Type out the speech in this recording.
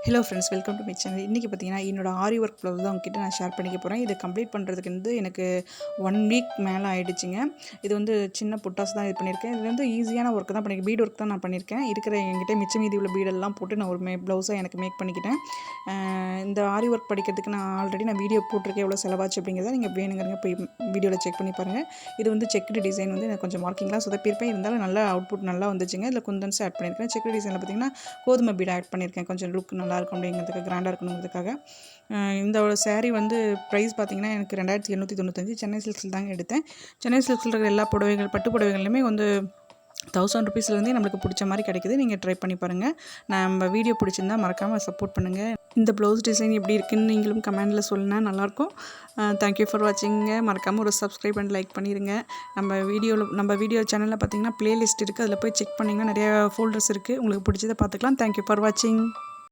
Hello friends, welcome to my channel. இன்றைக்கி பார்த்தீங்கன்னா என்னோட ஆரி ஒர்க் ப்ளவுஸ் தான் உங்ககிட்ட நான் ஷேர் பண்ணிக்க போகிறேன். இது கம்ப்ளீட் பண்ணுறதுக்கு எனக்கு 1 வீக் மேலே ஆகிடுச்சிங்க. இது சின்ன புட்டாஸ் தான் இது பண்ணியிருக்கேன். இது ஈஸியான ஒர்க் தான் பண்ணியிருக்கேன். பீட் ஒர்க் தான் நான் பண்ணியிருக்கேன். இருக்கிற என்கிட்ட மிச்ச மீதி உள்ள பீடெல்லாம் போட்டு நான் ஒரு ப்ளவுஸாக எனக்கு மேக் பண்ணிக்கிட்டேன். இந்த ஆரி ஒர்க் படிக்கிறதுக்கு நான் வீடியோ போட்டிருக்கேன், எவ்வளோ செலவாச்சு அப்படிங்கிறத நீங்கள் வேணுங்கிறங்க போய் வீடியோவில் செக் பண்ணி பாருங்கள். இது செக்குடு டிசைன் எனக்கு கொஞ்சம் மார்க்கிங்லாம் சொதப்பியிருப்பேன், இருந்தாலும் நல்லா அவுட்புட் நல்லா வந்துச்சுங்க. இதில் குந்தன்ஸ் ஆட் பண்ணியிருக்கேன். செக்குடு டிசைனில் பார்த்தீங்கன்னா கோதுமை பீட் ஆட் பண்ணியிருக்கேன், கொஞ்சம் லுக் நல்லாயிருக்கும் அப்படிங்கிறதுக்கு, கிராண்டாக இருக்கணுங்கிறதுக்காக. இந்த சேரீ ப்ரைஸ் பார்த்திங்கன்னா எனக்கு 2895. சென்னை சில்க்ஸில் தாங்க எடுத்தேன். சென்னை சில்க்ஸில் இருக்கிற எல்லா பட்டு புடவைகள்லையுமே 1000 ருபீஸ்லேருந்தே நம்மளுக்கு பிடிச்ச மாதிரி கிடைக்குது. நீங்கள் ட்ரை பண்ணி பாருங்கள். நம்ம வீடியோ பிடிச்சிருந்தால் மறக்காமல் சப்போர்ட் பண்ணுங்கள். இந்த ப்ளவுஸ் டிசைன் எப்படி இருக்குதுன்னு நீங்களும் கமெண்டில் சொல்லுங்கள், நல்லாயிருக்கும். Thank you for வாட்சிங்க. மறக்காமல் ஒரு சப்ஸ்கிரைப் அண்ட் லைக் பண்ணிடுங்க. நம்ம வீடியோ சேனலில் பார்த்தீங்கன்னா ப்ளேலிஸ்ட் இருக்குது, அதில் போய் செக் பண்ணிங்கன்னா நிறையா ஃபோல்டர்ஸ் இருக்குது. உங்களுக்கு பிடிச்சதை பார்த்துக்கலாம். தேங்க்யூ ஃபார் வாட்சிங்.